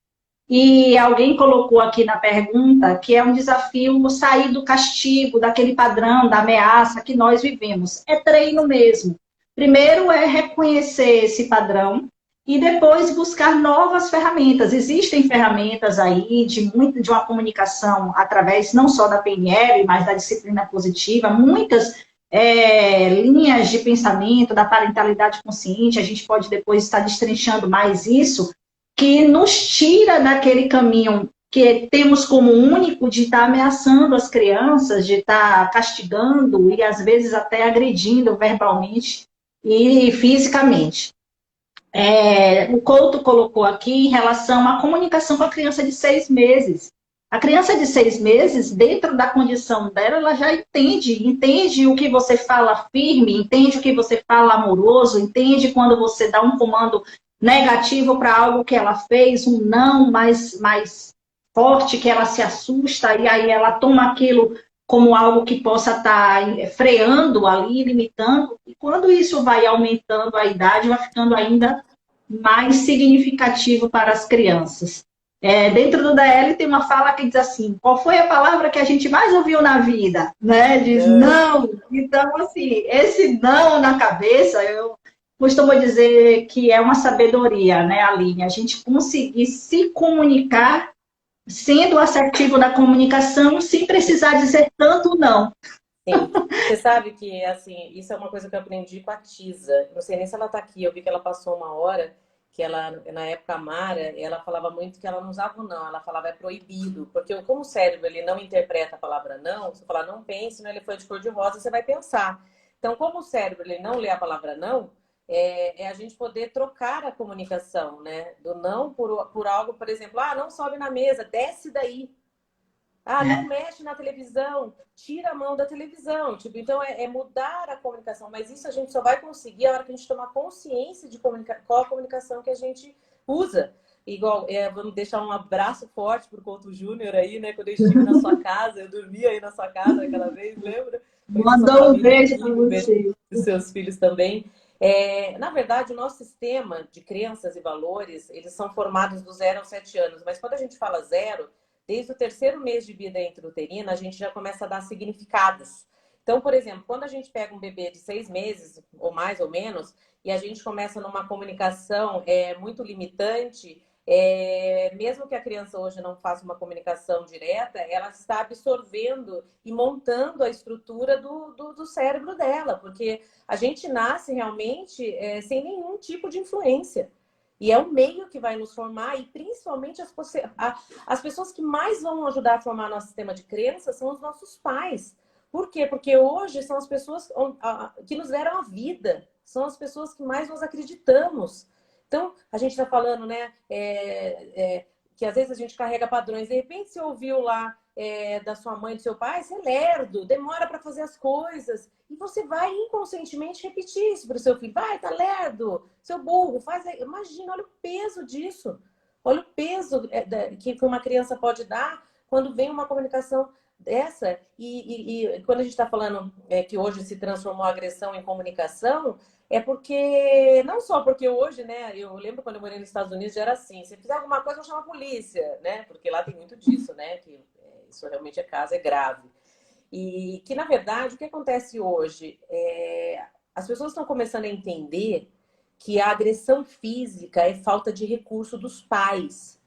E alguém colocou aqui na pergunta que é um desafio sair do castigo, daquele padrão, da ameaça que nós vivemos. É treino mesmo. Primeiro é reconhecer esse padrão e depois buscar novas ferramentas. Existem ferramentas aí de uma comunicação através não só da PNL, mas da disciplina positiva, muitas linhas de pensamento, da parentalidade consciente, a gente pode depois estar destrinchando mais isso, que nos tira daquele caminho que temos como único de estar ameaçando as crianças, de estar castigando e às vezes até agredindo verbalmente e fisicamente. O Couto colocou aqui em relação à comunicação com a criança de 6 meses. A criança de 6 meses, dentro da condição dela, ela já entende o que você fala firme, entende o que você fala amoroso, entende quando você dá um comando negativo para algo que ela fez, um não mais forte, que ela se assusta, e aí ela toma aquilo como algo que possa estar freando ali, limitando, e quando isso vai aumentando a idade, vai ficando ainda mais significativo para as crianças. Dentro do DL tem uma fala que diz assim, qual foi a palavra que a gente mais ouviu na vida? Né? Diz não. Então, assim, esse não na cabeça, eu costumo dizer que é uma sabedoria, né, Aline? A gente conseguir se comunicar sendo assertivo na comunicação sem precisar dizer tanto não. sim. Você sabe que, assim, isso é uma coisa que eu aprendi com a Tisa. Não sei nem se ela tá aqui. Eu vi que ela passou uma hora, que ela, na época, a Mara, ela falava muito que ela não usava o não. Ela falava é proibido. Porque como o cérebro, ele não interpreta a palavra não, você falar não pense no elefante cor-de-rosa, você vai pensar. Então, como o cérebro, ele não lê a palavra não, é a gente poder trocar a comunicação, né? Do não por algo, por exemplo, não sobe na mesa, desce daí. Não mexe na televisão, tira a mão da televisão. Tipo, então é mudar a comunicação, mas isso a gente só vai conseguir a hora que a gente tomar consciência de qual a comunicação que a gente usa. Igual, vamos deixar um abraço forte pro Couto Júnior aí, né? Quando eu estive na sua casa, eu dormi aí na sua casa aquela vez, lembra? Mandou um beijo para você. Os seus filhos também. Na verdade, o nosso sistema de crenças e valores, eles são formados do 0 aos 7 anos. Mas quando a gente fala zero, desde o terceiro mês de vida intrauterina, a gente já começa a dar significados. Então, por exemplo, quando a gente pega um bebê de 6 meses, ou mais ou menos, e a gente começa numa comunicação muito limitante, mesmo que a criança hoje não faça uma comunicação direta, ela está absorvendo e montando a estrutura do cérebro dela, porque a gente nasce realmente sem nenhum tipo de influência. E é o meio que vai nos formar, e principalmente as pessoas que mais vão ajudar a formar nosso sistema de crenças são os nossos pais. Por quê? Porque hoje são as pessoas que nos deram a vida, são as pessoas que mais nós acreditamos. Então, a gente está falando, né, que às vezes a gente carrega padrões. De repente, você ouviu lá da sua mãe, do seu pai, você é lerdo, demora para fazer as coisas. E você vai inconscientemente repetir isso para o seu filho. Vai, tá lerdo, seu burro, faz aí. Imagina, olha o peso disso. Olha o peso que uma criança pode dar quando vem uma comunicação dessa. E quando a gente está falando que hoje se transformou a agressão em comunicação, é porque, não só porque hoje, né, eu lembro quando eu morei nos Estados Unidos, já era assim, se fizer alguma coisa, eu chamo a polícia, né, porque lá tem muito disso, né, que isso realmente é caso, é grave. E que, na verdade, o que acontece hoje? As pessoas estão começando a entender que a agressão física é falta de recurso dos pais.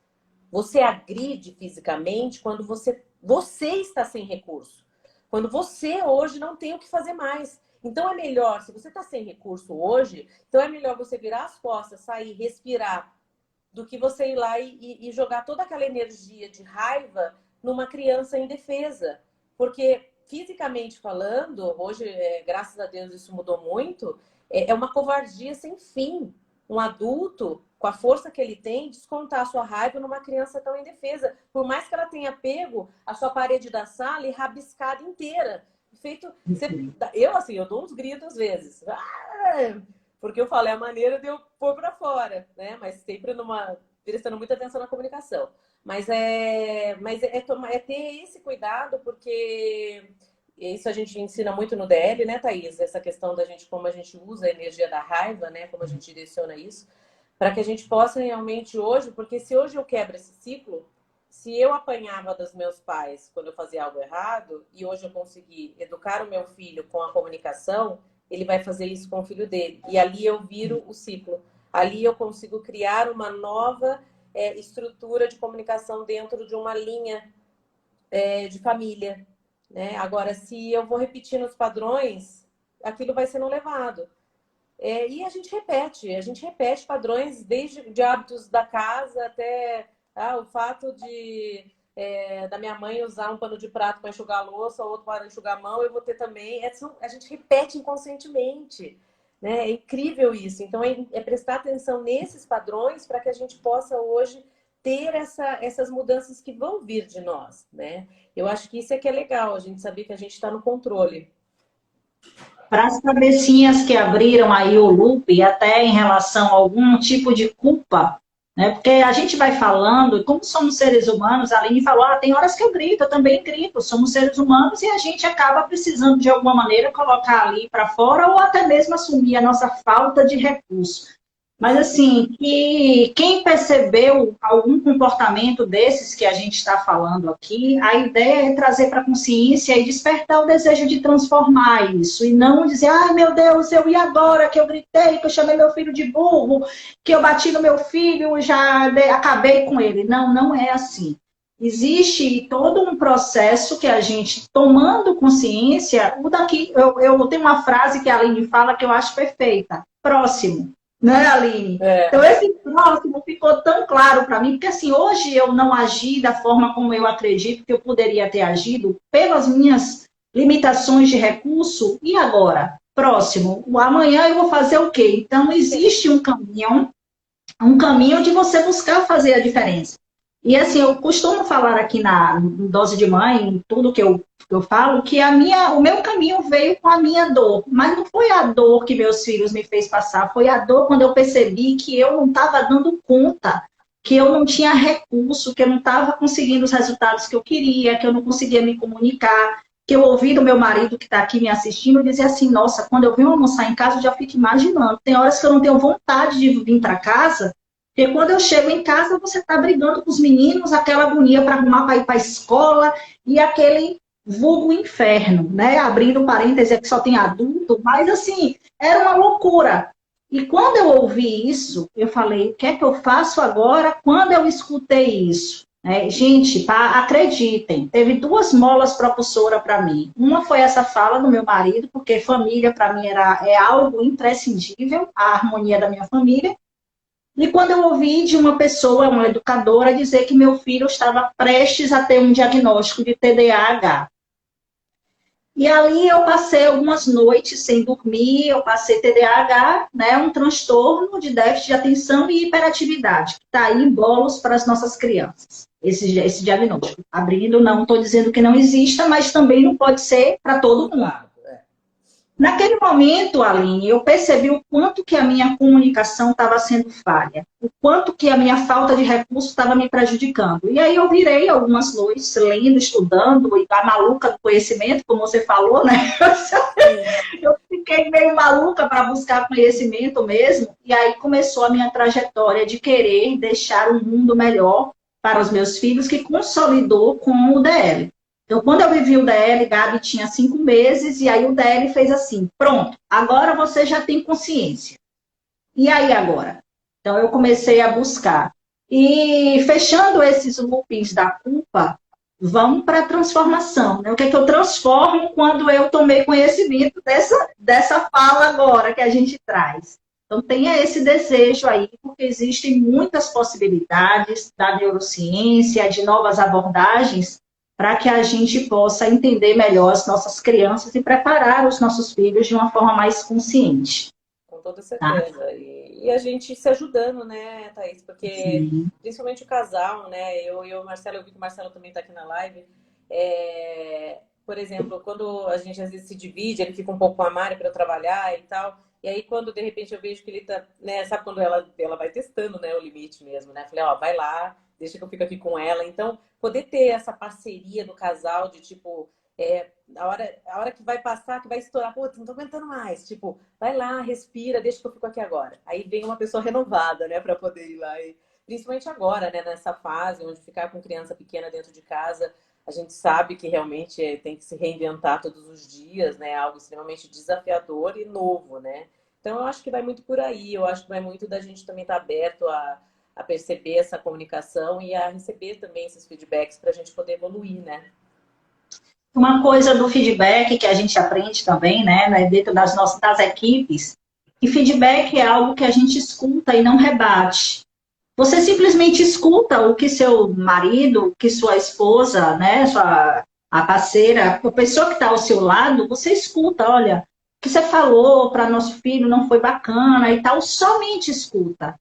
Você agride fisicamente quando você está sem recurso. Quando você hoje não tem o que fazer mais. Então é melhor, se você está sem recurso hoje, então é melhor você virar as costas, sair, respirar, do que você ir lá e jogar toda aquela energia de raiva numa criança indefesa. Porque, fisicamente falando, hoje, graças a Deus, isso mudou muito, é uma covardia sem fim. Um adulto, com a força que ele tem, descontar a sua raiva numa criança tão indefesa. Por mais que ela tenha pego a sua parede da sala e rabiscada inteira. Feito, eu dou uns gritos às vezes. Porque eu falo, é a maneira de eu pôr para fora, né? Mas sempre prestando muita atenção na comunicação. Mas é ter esse cuidado, porque isso a gente ensina muito no DL, né, Thaís? Essa questão da gente, como a gente usa a energia da raiva, né? Como a gente direciona isso, para que a gente possa realmente hoje, porque se hoje eu quebro esse ciclo, se eu apanhava dos meus pais quando eu fazia algo errado, e hoje eu consegui educar o meu filho com a comunicação, ele vai fazer isso com o filho dele. E ali eu viro o ciclo. Ali eu consigo criar uma nova estrutura de comunicação dentro de uma linha de família. Né? Agora, se eu vou repetindo os padrões, aquilo vai sendo levado. E a gente repete padrões desde de hábitos da casa até o fato da minha mãe usar um pano de prato para enxugar a louça, outro para enxugar a mão, eu vou ter também. A gente repete inconscientemente. Né? É incrível isso. Então, é prestar atenção nesses padrões para que a gente possa hoje ter essas mudanças que vão vir de nós. Né? Eu acho que isso é que é legal, a gente saber que a gente está no controle. Para as cabecinhas que abriram aí o loop, até em relação a algum tipo de culpa, né? Porque a gente vai falando, e como somos seres humanos, a Aline falou, tem horas que eu grito, eu também grito, somos seres humanos e a gente acaba precisando, de alguma maneira, colocar ali para fora ou até mesmo assumir a nossa falta de recurso. Mas, assim, que quem percebeu algum comportamento desses que a gente está falando aqui, a ideia é trazer para a consciência e despertar o desejo de transformar isso. E não dizer, ai, meu Deus, e agora que eu gritei, que eu chamei meu filho de burro, que eu bati no meu filho, já acabei com ele. Não, não é assim. Existe todo um processo que a gente, tomando consciência, eu tenho uma frase que a Aline fala que eu acho perfeita. Próximo. Né, Aline? Então, esse próximo ficou tão claro para mim, porque assim, hoje eu não agi da forma como eu acredito que eu poderia ter agido, pelas minhas limitações de recurso, e agora? Próximo. Amanhã eu vou fazer o quê? Então, existe um caminho de você buscar fazer a diferença. E assim, eu costumo falar aqui na Dose de Mãe, em tudo que eu falo, que o meu caminho veio com a minha dor. Mas não foi a dor que meus filhos me fez passar, foi a dor quando eu percebi que eu não estava dando conta, que eu não tinha recurso, que eu não estava conseguindo os resultados que eu queria, que eu não conseguia me comunicar, que eu ouvi do meu marido que está aqui me assistindo dizer assim, nossa, quando eu venho almoçar em casa, eu já fico imaginando. Tem horas que eu não tenho vontade de vir para casa, porque quando eu chego em casa, você está brigando com os meninos, aquela agonia para arrumar para ir para a escola, e aquele vulgo inferno, né? Abrindo parênteses, é que só tem adulto, mas assim, era uma loucura. E quando eu ouvi isso, eu falei, o que é que eu faço agora quando eu escutei isso? Gente, acreditem, teve 2 molas propulsoras para mim. Uma foi essa fala do meu marido, porque família para mim é algo imprescindível, a harmonia da minha família. E quando eu ouvi de uma pessoa, uma educadora, dizer que meu filho estava prestes a ter um diagnóstico de TDAH. E ali eu passei algumas noites sem dormir, eu passei TDAH, né, um transtorno de déficit de atenção e hiperatividade, que está aí em bolos para as nossas crianças, esse diagnóstico. Abrindo, não estou dizendo que não exista, mas também não pode ser para todo mundo. Claro, Naquele momento, Aline, eu percebi o quanto que a minha comunicação estava sendo falha, o quanto que a minha falta de recurso estava me prejudicando. E aí eu virei algumas noites lendo, estudando, e a maluca do conhecimento, como você falou, né? Eu fiquei meio maluca para buscar conhecimento mesmo, e aí começou a minha trajetória de querer deixar um mundo melhor para os meus filhos, que consolidou com o DL. Então, quando eu vivi o DL, Gabi tinha 5 meses, e aí o DL fez assim, pronto, agora você já tem consciência. E aí agora? Então, eu comecei a buscar. E fechando esses loopings da culpa, vamos para a transformação. Né? O que é que eu transformo quando eu tomei conhecimento dessa fala agora que a gente traz? Então, tenha esse desejo aí, porque existem muitas possibilidades da neurociência, de novas abordagens, para que a gente possa entender melhor as nossas crianças e preparar os nossos filhos de uma forma mais consciente. Com toda Tá? certeza. E a gente se ajudando, né, Thaís? Porque, Sim. principalmente o casal, né? Eu e o Marcelo, eu vi que o Marcelo também está aqui na live. Por exemplo, quando a gente às vezes se divide, ele fica um pouco com a Mari para trabalhar e tal. E aí, quando de repente eu vejo que ele tá, né? Sabe quando ela vai testando, né, o limite mesmo, né? Falei, ó, vai lá, deixa que eu fico aqui com ela. Então, poder ter essa parceria do casal de tipo. A hora que vai passar, que vai estourar, pô, não tô aguentando mais. Tipo, vai lá, respira, deixa que eu fico aqui agora. Aí vem uma pessoa renovada, né, para poder ir lá. E, principalmente agora, né, nessa fase onde ficar com criança pequena dentro de casa, a gente sabe que realmente tem que se reinventar todos os dias, né, algo extremamente desafiador e novo, né. Então, eu acho que vai muito por aí. Eu acho que vai muito da gente também estar aberto a perceber essa comunicação e a receber também esses feedbacks para a gente poder evoluir, né. Uma coisa do feedback que a gente aprende também, né, dentro das nossas equipes, que feedback é algo que a gente escuta e não rebate. Você simplesmente escuta o que seu marido, o que sua esposa, né, a parceira, a pessoa que está ao seu lado, você escuta, olha, o que você falou para nosso filho não foi bacana e tal, somente escuta.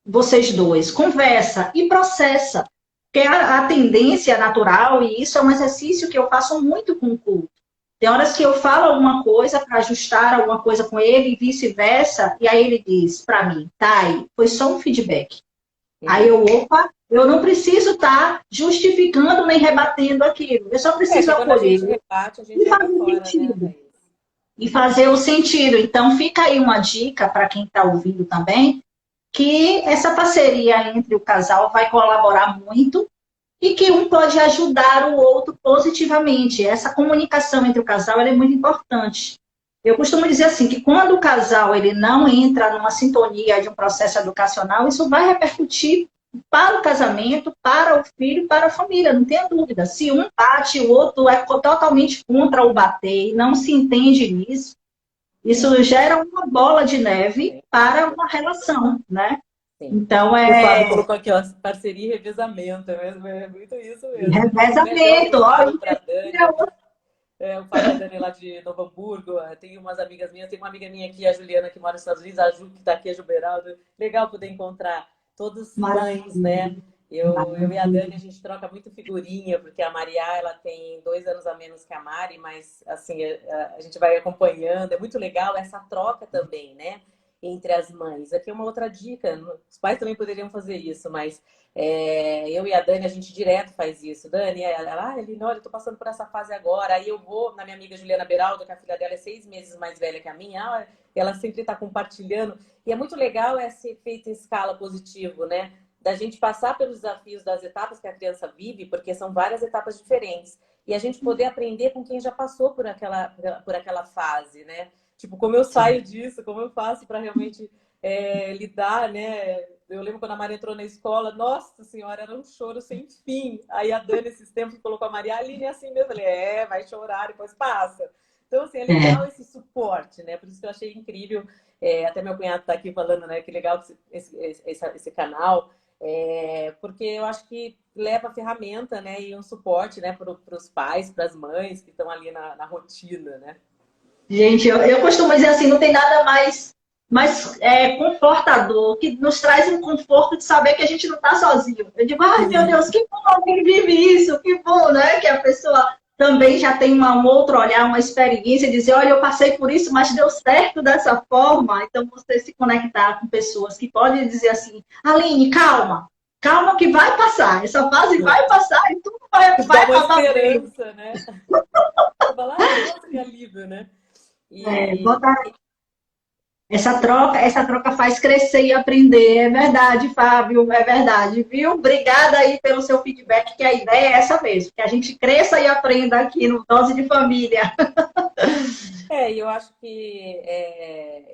Vocês dois, conversa e processa. Porque a tendência natural, e isso é um exercício que eu faço muito com o culto. Tem horas que eu falo alguma coisa para ajustar alguma coisa com ele e vice-versa, e aí ele diz para mim, Thay, foi só um feedback. Aí opa, eu não preciso estar justificando nem rebatendo aquilo. Eu só preciso Que quando a gente acolher rebate, a gente e joga fazer fora, né, sentido. Thaís? E fazer o sentido. Então, fica aí uma dica para quem está ouvindo também, que essa parceria entre o casal vai colaborar muito e que um pode ajudar o outro positivamente. Essa comunicação entre o casal é muito importante. Eu costumo dizer assim, que quando o casal ele não entra numa sintonia de um processo educacional, isso vai repercutir para o casamento, para o filho, para a família, não tenha dúvida. Se um bate, o outro é totalmente contra o bater e não se entende nisso, isso gera uma bola de neve para uma relação, né? Sim. Então, O Fábio colocou aqui, ó, parceria e revezamento, é muito isso mesmo. revezamento, O ó, Fábio para Dani, o Fábio e a Dani lá de Novo Hamburgo, tem umas amigas minhas, tem uma amiga minha aqui, a Juliana, que mora nos Estados Unidos, a Ju, que está aqui, a Ju Beraldo. Legal poder encontrar todas mães, né? Eu e a Dani, a gente troca muito figurinha, porque a Maria, ela tem 2 anos a menos que a Mari, mas, assim, a gente vai acompanhando. É muito legal essa troca também, né? Entre as mães. Aqui é uma outra dica. Os pais também poderiam fazer isso, mas eu e a Dani, a gente direto faz isso. Dani, ela, Eline, olha, eu tô passando por essa fase agora. Aí eu vou na minha amiga Juliana Beraldo, que a filha dela é 6 meses mais velha que a minha, ela sempre está compartilhando. E é muito legal esse efeito em escala positivo, né? Da gente passar pelos desafios das etapas que a criança vive, porque são várias etapas diferentes. E a gente poder aprender com quem já passou por aquela fase, né? Tipo, como eu saio disso, como eu faço para realmente lidar, né? Eu lembro quando a Maria entrou na escola, nossa senhora, era um choro sem fim. Aí a Dani, esses tempos, colocou a Maria, a Aline é assim mesmo. Eu falei, vai chorar, depois passa. Então, assim, é legal esse suporte, né? Por isso que eu achei incrível. Até meu cunhado está aqui falando, né? Que legal esse canal. Porque eu acho que leva a ferramenta, né? E um suporte, né? Para os pais, para as mães que estão ali na rotina, né? Gente, eu costumo dizer assim, não tem nada mais confortador, que nos traz um conforto de saber que a gente não está sozinho. Eu digo, ai meu Deus, que bom alguém vive isso, que bom, né? Que a pessoa também já tem um outro olhar, uma experiência, dizer, olha, eu passei por isso, mas deu certo dessa forma. Então, você se conectar com pessoas que podem dizer assim, Aline, calma, calma que vai passar, essa fase vai passar e tudo Dá vai uma passar bem. esperança, né? Você fala, ah, nossa, que alívio, né? E Botar essa troca faz crescer e aprender. É verdade, Fábio, é verdade, viu? Obrigada aí pelo seu feedback, que a ideia é essa mesmo, que a gente cresça e aprenda aqui no Dose de Família. eu acho que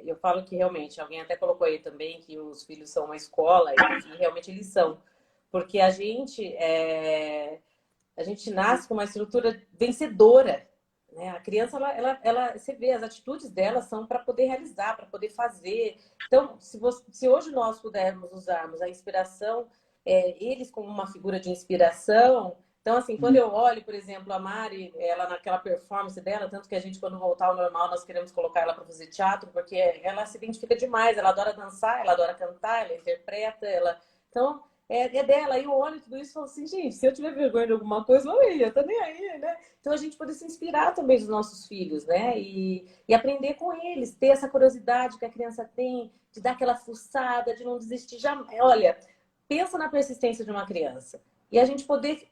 eu falo que realmente, alguém até colocou aí também que os filhos são uma escola, e realmente eles são. Porque a gente nasce com uma estrutura vencedora, né? A criança, você vê, as atitudes dela são para poder realizar, para poder fazer. Então, se hoje nós pudermos usarmos a inspiração, eles como uma figura de inspiração. Então, assim, quando eu olho, por exemplo, a Mari, ela naquela performance dela, tanto que a gente, quando voltar ao normal, nós queremos colocar ela para fazer teatro, porque ela se identifica demais, ela adora dançar, ela adora cantar, ela interpreta, Então, é dela. E eu olho tudo isso e falo assim, gente, se eu tiver vergonha de alguma coisa, eu tô nem aí, né? Então, a gente poder se inspirar também dos nossos filhos, né? E aprender com eles, ter essa curiosidade que a criança tem, de dar aquela fuçada, de não desistir jamais. Olha, pensa na persistência de uma criança. E a gente poder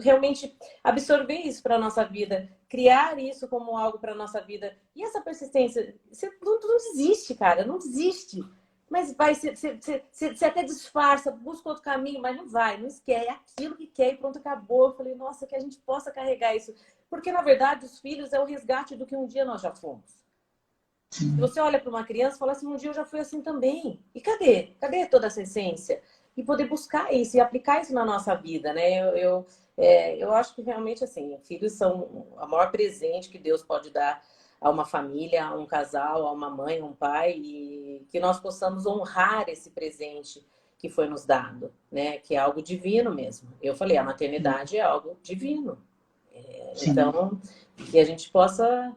realmente absorver isso para a nossa vida, criar isso como algo para a nossa vida. E essa persistência, você não desiste, cara, não desiste. Mas você até disfarça, busca outro caminho, mas não vai, não esquece, é aquilo que quer e pronto, acabou. Eu falei, nossa, que a gente possa carregar isso. Porque, na verdade, os filhos é o resgate do que um dia nós já fomos. Se você olha para uma criança e fala assim, um dia eu já fui assim também. E cadê? Cadê toda essa essência? E poder buscar isso e aplicar isso na nossa vida, né? Eu acho que realmente, assim, filhos são o maior presente que Deus pode dar a uma família, a um casal, a uma mãe, a um pai, e que nós possamos honrar esse presente que foi nos dado, né? Que é algo divino mesmo. Eu falei, a maternidade é algo divino. Então, que a gente possa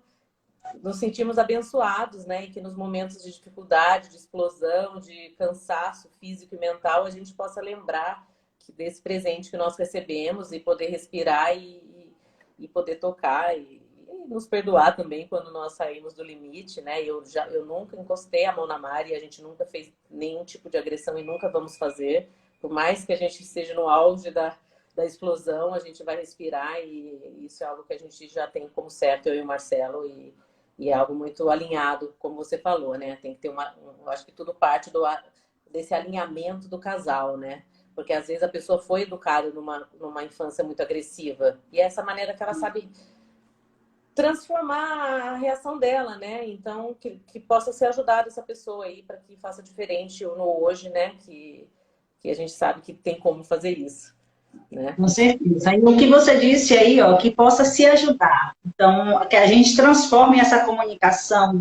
nos sentirmos abençoados, né? E que nos momentos de dificuldade, de explosão, de cansaço físico e mental, a gente possa lembrar desse presente que nós recebemos e poder respirar e poder tocar e nos perdoar também quando nós saímos do limite, né? Eu nunca encostei a mão na Mari, a gente nunca fez nenhum tipo de agressão e nunca vamos fazer. Por mais que a gente esteja no auge da explosão, a gente vai respirar e isso é algo que a gente já tem como certo, eu e o Marcelo, e é algo muito alinhado, como você falou, né? Tem que ter eu acho que tudo parte desse alinhamento do casal, né? Porque às vezes a pessoa foi educada numa infância muito agressiva e é essa maneira que ela sabe transformar a reação dela, né? Então, que possa ser ajudada essa pessoa aí para que faça diferente no hoje, né? Que a gente sabe que tem como fazer isso, né? Com certeza. E o que você disse aí, ó, que possa se ajudar. Então, que a gente transforme essa comunicação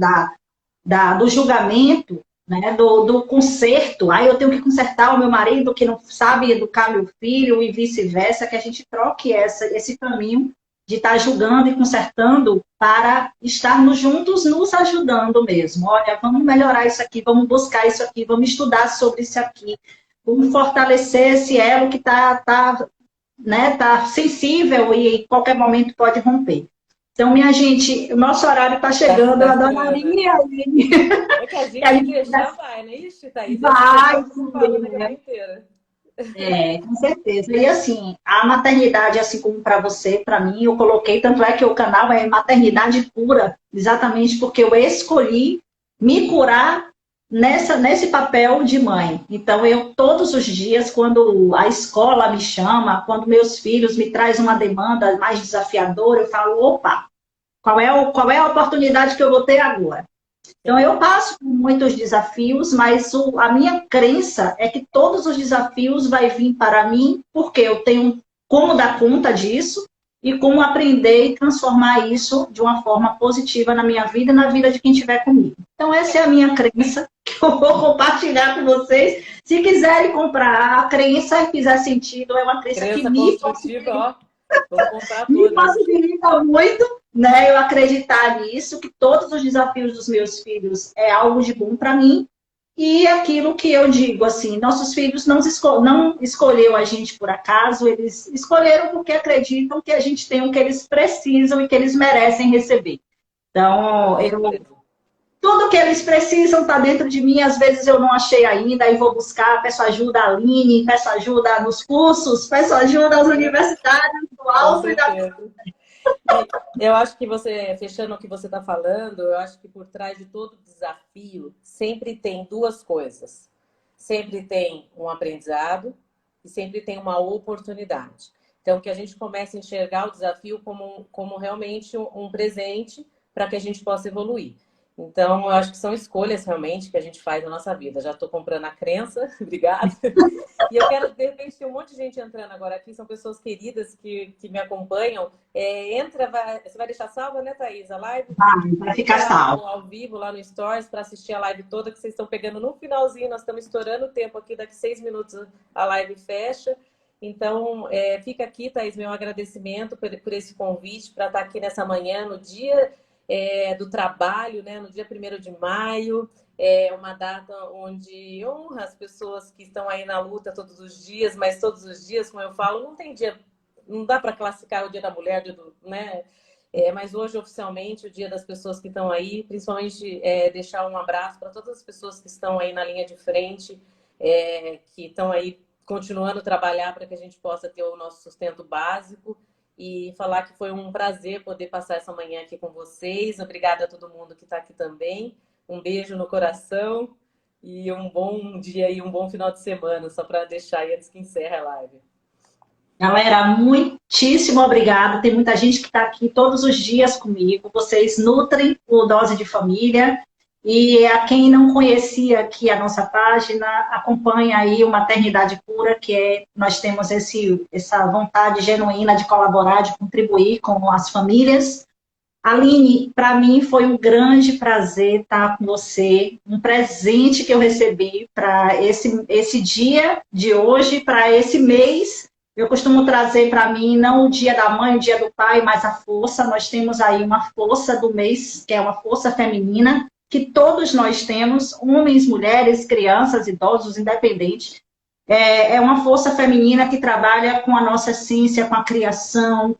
do julgamento, né, do conserto. Aí eu tenho que consertar o meu marido que não sabe educar meu filho e vice-versa, que a gente troque esse caminho de estar julgando e consertando para estarmos juntos nos ajudando mesmo. Olha, vamos melhorar isso aqui, vamos buscar isso aqui, vamos estudar sobre isso aqui, vamos fortalecer esse elo que né, tá sensível e em qualquer momento pode romper. Então, minha gente, o nosso horário está chegando, eu adoraria. É que a gente já vai, né? Ixi, Thaís, vai, falando a manhã inteira. Com certeza. E assim, a maternidade, assim como para você, para mim, eu coloquei, tanto é que o canal é Maternidade Cura, exatamente porque eu escolhi me curar nesse papel de mãe. Então, eu todos os dias, quando a escola me chama, quando meus filhos me trazem uma demanda mais desafiadora, eu falo, opa, qual é a oportunidade que eu vou ter agora? Então, eu passo por muitos desafios, mas a minha crença é que todos os desafios vão vir para mim, porque eu tenho como dar conta disso e como aprender e transformar isso de uma forma positiva na minha vida e na vida de quem estiver comigo. Então, essa é a minha crença, que eu vou compartilhar com vocês. Se quiserem comprar a crença, fizer sentido, é uma crença que me possibilita, me possibilita muito, né, eu acreditar nisso, que todos os desafios dos meus filhos é algo de bom para mim, E aquilo que eu digo, assim, nossos filhos não escolheu a gente por acaso, eles escolheram porque acreditam que a gente tem o que eles precisam e que eles merecem receber. Com Então, certeza. tudo que eles precisam está dentro de mim, às vezes eu não achei ainda, aí vou buscar, peço ajuda à Aline, peço ajuda nos cursos, peço ajuda às universidades do Com alto e da... certeza. E eu acho que você, fechando o que você está falando, eu acho que por trás de todo desafio sempre tem duas coisas. Sempre tem um aprendizado e sempre tem uma oportunidade. Então, que a gente comece a enxergar o desafio como realmente um presente para que a gente possa evoluir. Então, eu acho que são escolhas realmente que a gente faz na nossa vida. Já estou comprando a crença, obrigada. E eu quero, de repente, tem um monte de gente entrando agora aqui, são pessoas queridas que me acompanham. Você vai deixar salva, né, Thaís? A live? Vai Fica ficar lá salvo. ao vivo, lá no Stories, para assistir a live toda, que vocês estão pegando no finalzinho. Nós estamos estourando o tempo aqui, daqui 6 minutos a live fecha. Então, fica aqui, Thaís, meu agradecimento por esse convite, para estar aqui nessa manhã, no dia do trabalho, né, no dia 1º de maio. É uma data onde honra as pessoas que estão aí na luta todos os dias, mas todos os dias, como eu falo, não tem dia, não dá para classificar o Dia da Mulher, né? Mas hoje, oficialmente, o dia das pessoas que estão aí, principalmente deixar um abraço para todas as pessoas que estão aí na linha de frente, que estão aí continuando a trabalhar para que a gente possa ter o nosso sustento básico e falar que foi um prazer poder passar essa manhã aqui com vocês. Obrigada a todo mundo que está aqui também. Um beijo no coração e um bom dia e um bom final de semana, só para deixar aí antes que encerre a live. Galera, muitíssimo obrigada. Tem muita gente que está aqui todos os dias comigo. Vocês nutrem o Dose de Família. E a quem não conhecia aqui a nossa página, acompanha aí o Maternidade Pura, nós temos essa vontade genuína de colaborar, de contribuir com as famílias. Aline, para mim foi um grande prazer estar com você, um presente que eu recebi para esse dia de hoje, para esse mês. Eu costumo trazer para mim não o dia da mãe, o dia do pai, mas a força. Nós temos aí uma força do mês, que é uma força feminina, que todos nós temos, homens, mulheres, crianças, idosos, independentes. É uma força feminina que trabalha com a nossa essência, com a criação,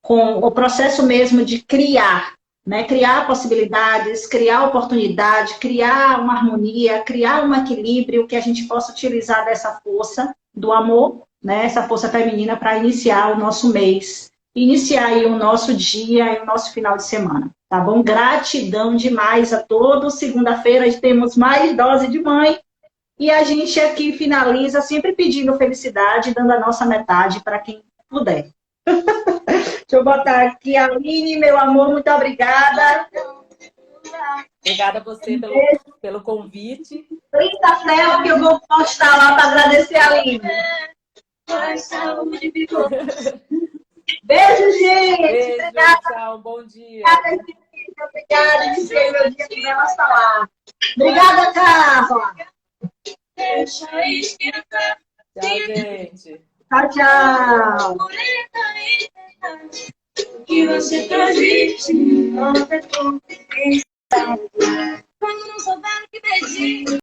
com o processo mesmo de criar, né? Criar possibilidades, criar oportunidade, criar uma harmonia, criar um equilíbrio que a gente possa utilizar dessa força do amor, né? Essa força feminina para iniciar o nosso mês, iniciar aí o nosso dia e o nosso final de semana, tá bom? Gratidão demais a todos. Segunda-feira temos mais Dose de Mãe e a gente aqui finaliza sempre pedindo felicidade, dando a nossa metade para quem puder. Deixa eu botar aqui, Aline, meu amor, muito obrigada. Obrigada a você pelo convite. Printa a tela que eu vou postar lá para agradecer a Aline. Beijo, gente. Beijo, obrigada. Tchau, bom dia. Obrigada, iniciei meu dia com elas falar. Obrigada, Carla. Tchau, gente. Tchau, tchau. Que você transmite, quando não souber o que pedir.